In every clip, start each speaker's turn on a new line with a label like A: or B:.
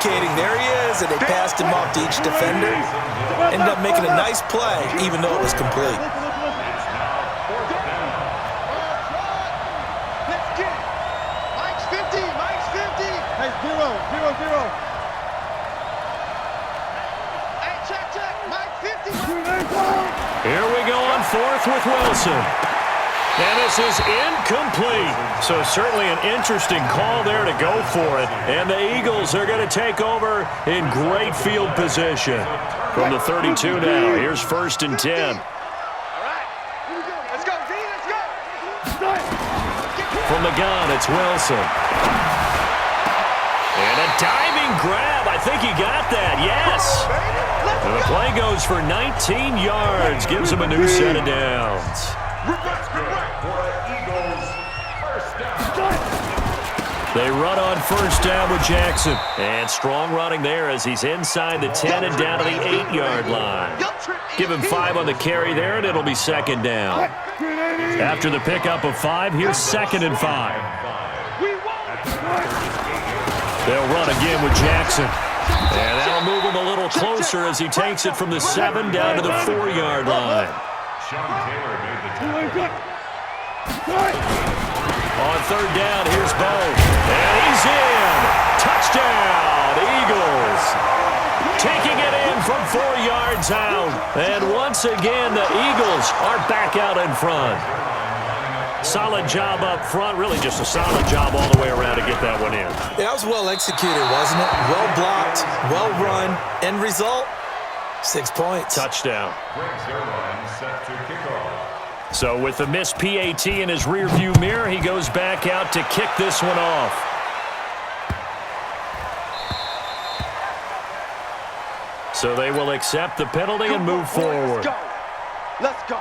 A: communicating. There he is, and they passed him off to each defender. Ended up making a nice play, even though it was complete.
B: Mike's 50. Mike's 50. Hey, 0. Hey, check. Mike 50.
C: Here we go on fourth with Wilson. And this is incomplete. So certainly an interesting call there to go for it. And the Eagles are going to take over in great field position. From the 32 now, here's 1st and 10.
B: All right. Let's go, D. Let's go.
C: From the gun, it's Wilson. And a diving grab. I think he got that, yes. And the play goes for 19 yards. Gives him a new set of downs. They run on 1st down with Jackson. And strong running there as he's inside the 10 and down to the 8-yard line. Give him 5 on the carry there, and it'll be 2nd down. After the pickup of 5, here's 2nd and 5. They'll run again with Jackson. And that'll move him a little closer as he takes it from the 7 down to the 4-yard line. On 3rd down, here's Bo. And he's in. Touchdown, Eagles. Taking it in from 4 yards out. And once again, the Eagles are back out in front. Solid job up front. Really just a solid job all the way around to get that one in.
A: Yeah, that was well executed, wasn't it? Well blocked, well run. End result, 6 points.
C: Touchdown. So with the missed PAT in his rearview mirror, he goes back out to kick this one off. So they will accept the penalty and move forward.
B: Let's go.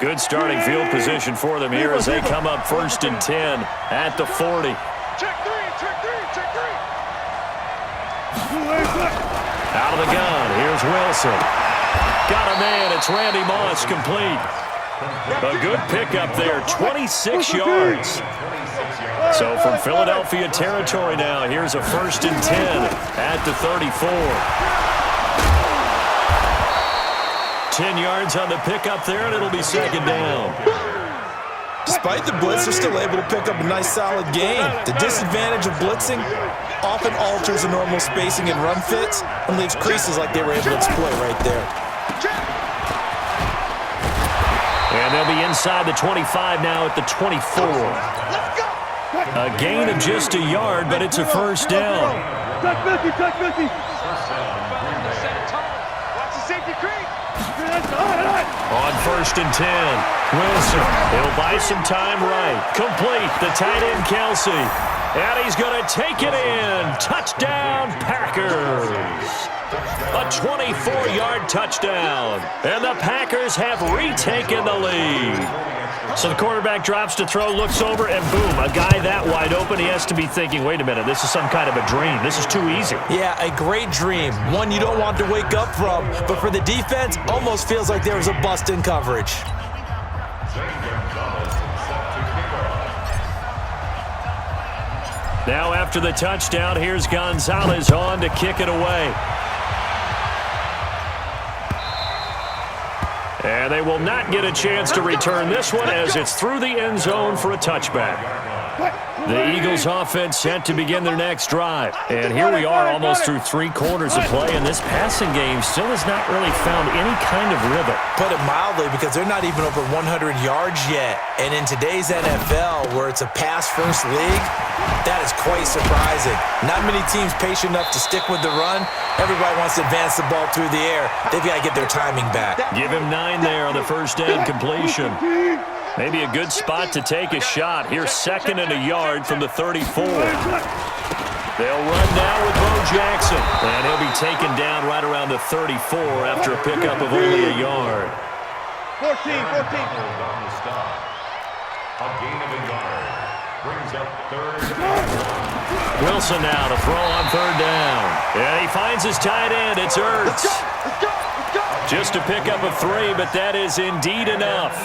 C: Good starting field position for them here as they come up 1st and 10 at the 40.
B: Check 3.
C: Out of the gun, here's Wilson. Got a man, it's Randy Moss, complete. A good pickup there, 26 yards. So from Philadelphia territory now, here's a 1st and 10 at the 34. 10 yards on the pickup there, and it'll be 2nd down.
A: Despite the blitz, they're still able to pick up a nice, solid gain. The disadvantage of blitzing often alters the normal spacing and run fits and leaves creases like they were able to exploit right there.
C: And they'll be inside the 25 now at the 24. A gain of just a yard, but it's a 1st down. On 1st and 10, Wilson, he'll buy some time right. Complete, the tight end Kelce. And he's going to take it in. Touchdown, Packers. A 24-yard touchdown. And the Packers have retaken the lead. So the quarterback drops to throw, looks over, and boom, a guy that wide open, he has to be thinking, wait a minute, this is some kind of a dream. This is too easy.
A: Yeah, a great dream. One you don't want to wake up from. But for the defense, almost feels like there was a bust in coverage.
C: Now after the touchdown, here's Gonzalez on to kick it away. And they will not get a chance to return this one as it's through the end zone for a touchback. The Eagles offense set to begin their next drive. And here we are almost through 3 quarters of play, and this passing game still has not really found any kind of rhythm.
A: Put it mildly, because they're not even over 100 yards yet. And in today's NFL, where it's a pass-first league, that is quite surprising. Not many teams patient enough to stick with the run. Everybody wants to advance the ball through the air. They've got to get their timing back.
C: Give him 9 there on the 1st down completion. Maybe a good spot to take a shot. Here's 2nd and a yard from the 34. They'll run now with Bo Jackson. And he'll be taken down right around the 34 after a pickup of only a yard.
B: 14.
D: A gain of a yard. Brings up 3rd.
C: Wilson now to throw on 3rd down. And he finds his tight end. It's Ertz.
B: Let's go.
C: Just a pickup of 3, but that is indeed enough.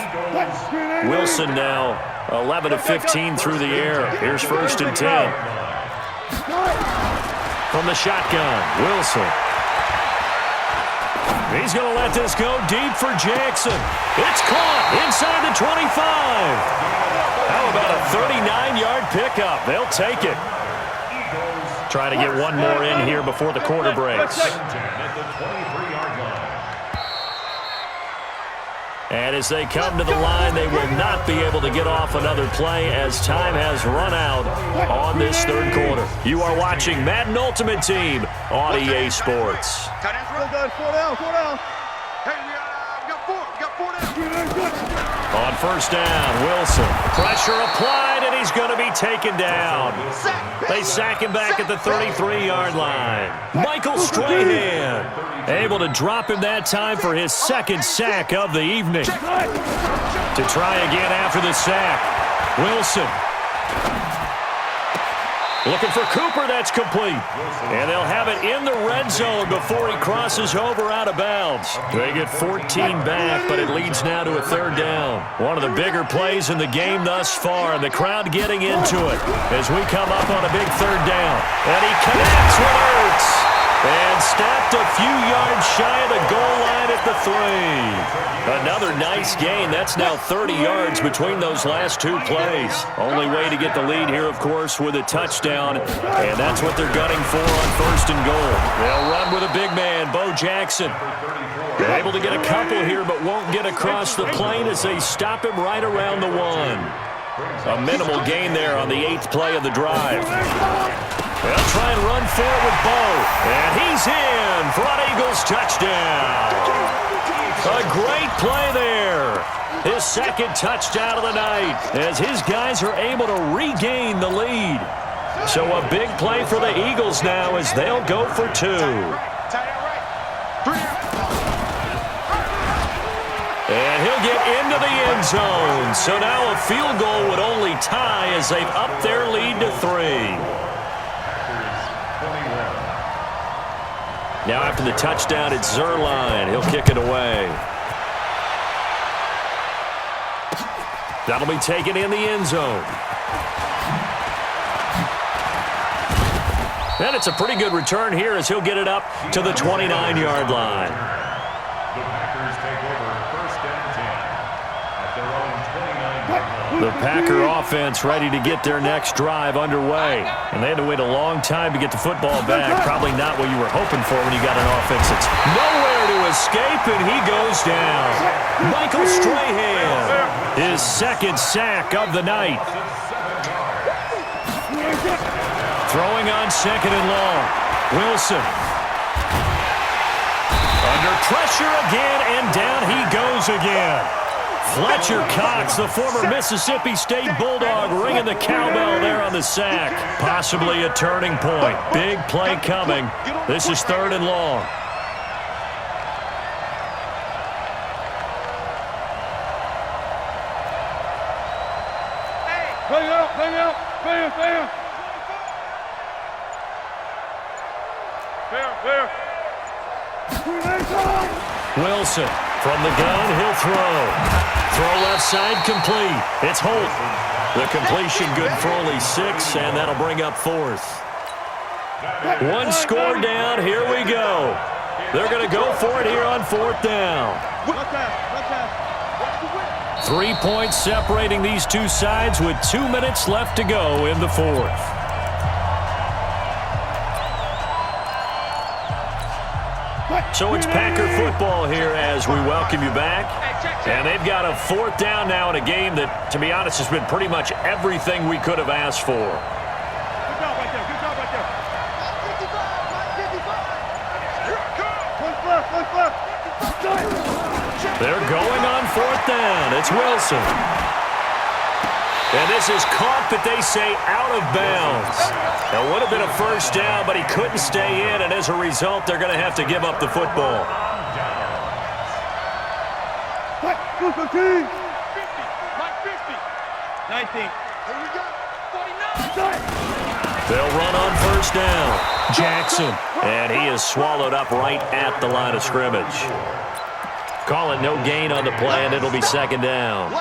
C: Wilson now 11 of 15 through the air. Here's 1st and 10. from the shotgun. Wilson. He's going to let this go deep for Jackson. It's caught inside the 25. How about a 39-yard pickup? They'll take it. Try to get one more in here before the quarter breaks. And as they come to the line, they will not be able to get off another play as time has run out on this third quarter. You are watching Madden Ultimate Team on EA Sports. On first down, Wilson. Pressure applied, and he's going to be taken down. They sack him back at the 33-yard line. Michael Strahan able to drop him that time for his second sack of the evening. To try again after the sack, Wilson. Looking for Cooper, that's complete. And they'll have it in the red zone before he crosses over out of bounds. They get 14 back, but it leads now to a third down. One of the bigger plays in the game thus far, and the crowd getting into it as we come up on a big third down. And he connects with Ertz. And stopped a few yards shy of the goal line at the 3. Another nice gain. That's now 30 yards between those last two plays. Only way to get the lead here, of course, with a touchdown. And that's what they're gunning for on first and goal. They'll run with a big man, Bo Jackson. They're able to get a couple here, but won't get across the plane as they stop him right around the 1. A minimal gain there on the 8th play of the drive. They'll try and run forward with Bo. And he's in for an Eagles touchdown. A great play there. His second touchdown of the night as his guys are able to regain the lead. So a big play for the Eagles now as they'll go for 2. And he'll get into the end zone. So now a field goal would only tie as they've upped their lead to 3. Now after the touchdown, it's Zerline. He'll kick it away. That'll be taken in the end zone. And it's a pretty good return here as he'll get it up to the 29-yard line.
D: The Packers take over first and 10 at their own 29-yard line.
C: The Packer offense ready to get their next drive underway. And they had to wait a long time to get the football back. Probably not what you were hoping for when you got an offense that's nowhere to escape, and he goes down. Michael Strahan, his second sack of the night. Throwing on second and long. Wilson. Under pressure again, and down he goes again. Fletcher Cox, the former Mississippi State Bulldog, ringing the cowbell there on the sack. Possibly a turning point. Big play coming. This is third and long.
B: Bang out, bang out, bam, bam.
C: Wilson from the gun, he'll throw. Throw left side, complete. It's Holt. The completion good for only 6, and that'll bring up 4th. One score down, here we go. They're going to go for it here on 4th down. 3 points separating these two sides with 2 minutes left to go in the 4th. So it's Packer football here as we welcome you back. And they've got a 4th down now in a game that, to be honest, has been pretty much everything we could have asked for.
B: Good job right there. Good job right there. 55.
C: They're going on 4th down. It's Wilson. And this is caught, but they say out of bounds. It would have been a first down, but he couldn't stay in, and as a result, they're going to have to give up the football.
B: 50. 19. Here we go. 49.
C: They'll run on first down. Jackson. And he is swallowed up right at the line of scrimmage. Call it no gain on the play, and it'll be second down.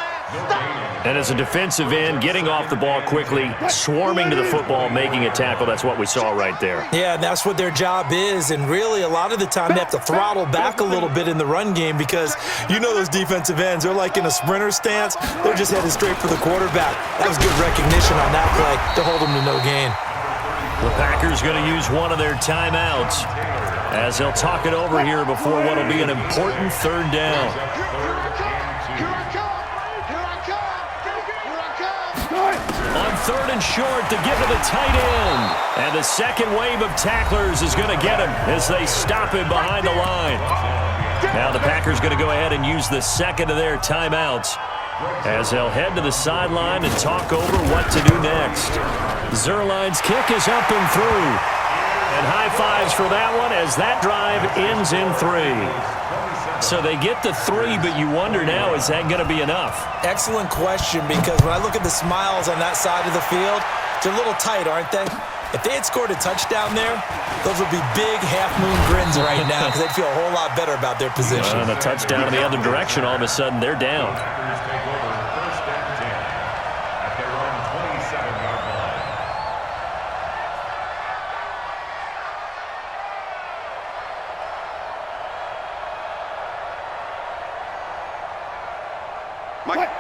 C: And as a defensive end, getting off the ball quickly, swarming to the football, making a tackle, that's what we saw right there.
A: Yeah, and that's what their job is. And really, a lot of the time, they have to throttle back a little bit in the run game because you know those defensive ends, they're like in a sprinter stance. They're just headed straight for the quarterback. That was good recognition on that play to hold them to no gain.
C: The Packers going to use one of their timeouts as they'll talk it over here before what will be an important third down. On third and short, to give to the tight end. And the second wave of tacklers is going to get him as they stop him behind the line. Now the Packers going to go ahead and use the second of their timeouts as they'll head to the sideline and talk over what to do next. Zerline's kick is up and through. And high fives for that one as that drive ends in 3. So they get to 3, but you wonder now, is that going to be enough?
A: Excellent question, because when I look at the smiles on that side of the field, they're a little tight, aren't they? If they had scored a touchdown there, those would be big half-moon grins right now because they'd feel a whole lot better about their position.
C: And a touchdown in the other direction, all of a sudden they're down.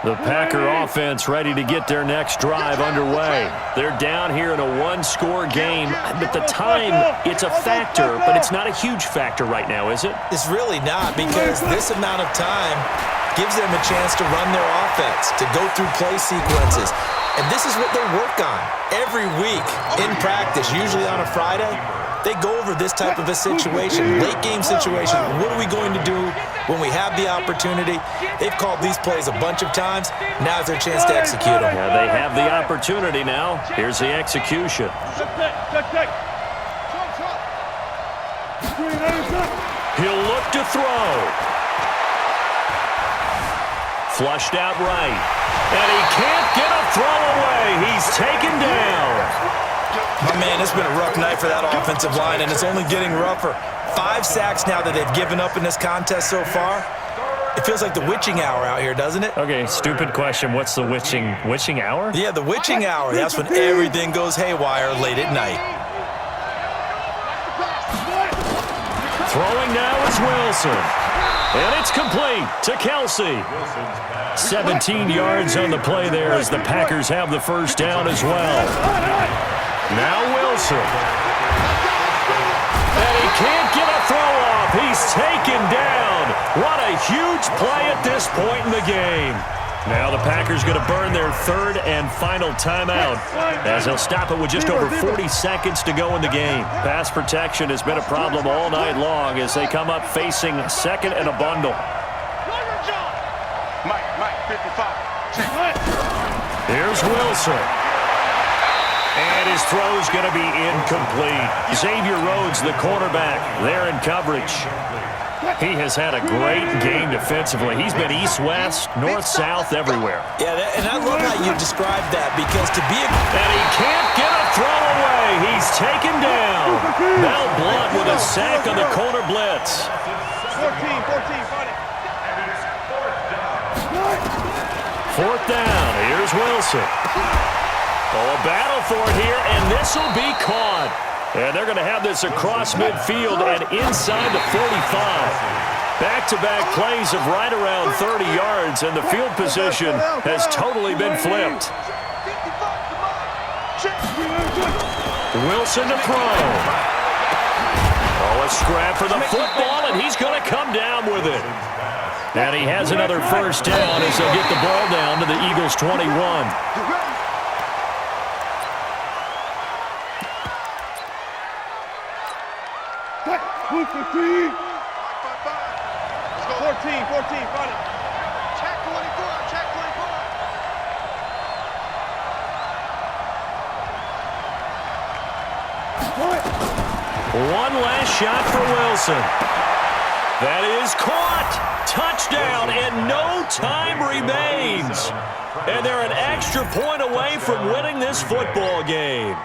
C: The Packer offense ready to get their next drive underway. They're down here in a one-score game, but the time, it's a factor, but it's not a huge factor right now, is it?
A: It's really not, because this amount of time gives them a chance to run their offense, to go through play sequences. And this is what they work on every week in practice, usually on a Friday. They go over this type of a situation, late game situation. What are we going to do when we have the opportunity? They've called these plays a bunch of times. Now's their chance to execute them.
C: Yeah, they have the opportunity now. Here's the execution. He'll look to throw. Flushed out right. And he can't get a throw away. He's taken down.
A: My man, it's been a rough night for that offensive line, and it's only getting rougher. 5 sacks now that they've given up in this contest so far. It feels like the witching hour out here, doesn't it?
C: Okay, stupid question. What's the witching hour?
A: Yeah, the witching hour. That's when everything goes haywire late at night.
C: Throwing now is Wilson. And it's complete to Kelce. 17 yards on the play there as the Packers have the first down as well. Now Wilson. And he can't get a throw off. He's taken down. What a huge play at this point in the game. Now the Packers going to burn their third and final timeout as they'll stop it with just over 40 seconds to go in the game. Pass protection has been a problem all night long as they come up facing second and a bundle.
B: Mike, 55.
C: Here's Wilson. And his throw's going to be incomplete. Xavier Rhodes, the cornerback, there in coverage. He has had a great game defensively. He's been east-west, north-south, everywhere.
A: Yeah, and I love how you described that, because to be a...
C: And he can't get a throw away. He's taken down. Mel Blount with a sack on the corner blitz.
B: 14, fight it.
C: Fourth down. Here's Wilson. Oh, a battle for it here, and this will be caught. And they're going to have this across midfield and inside the 45. Back-to-back plays of right around 30 yards, and the field position has totally been flipped. Wilson to throw. Oh, a scrap for the football, and he's going to come down with it. And he has another first down as they'll get the ball down to the Eagles' 21.
B: Let's go. 14, fight it. Check 24, check
C: 24. One last shot for Wilson. That is caught. Touchdown, and no time remains. And they're an extra point away from winning this football game.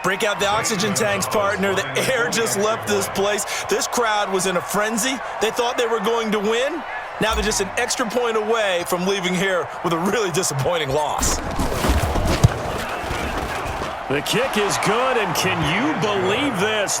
A: Break out the oxygen tanks, partner. The air just left this place. This crowd was in a frenzy. They thought they were going to win. Now they're just an extra point away from leaving here with a really disappointing loss.
C: The kick is good, and can you believe this?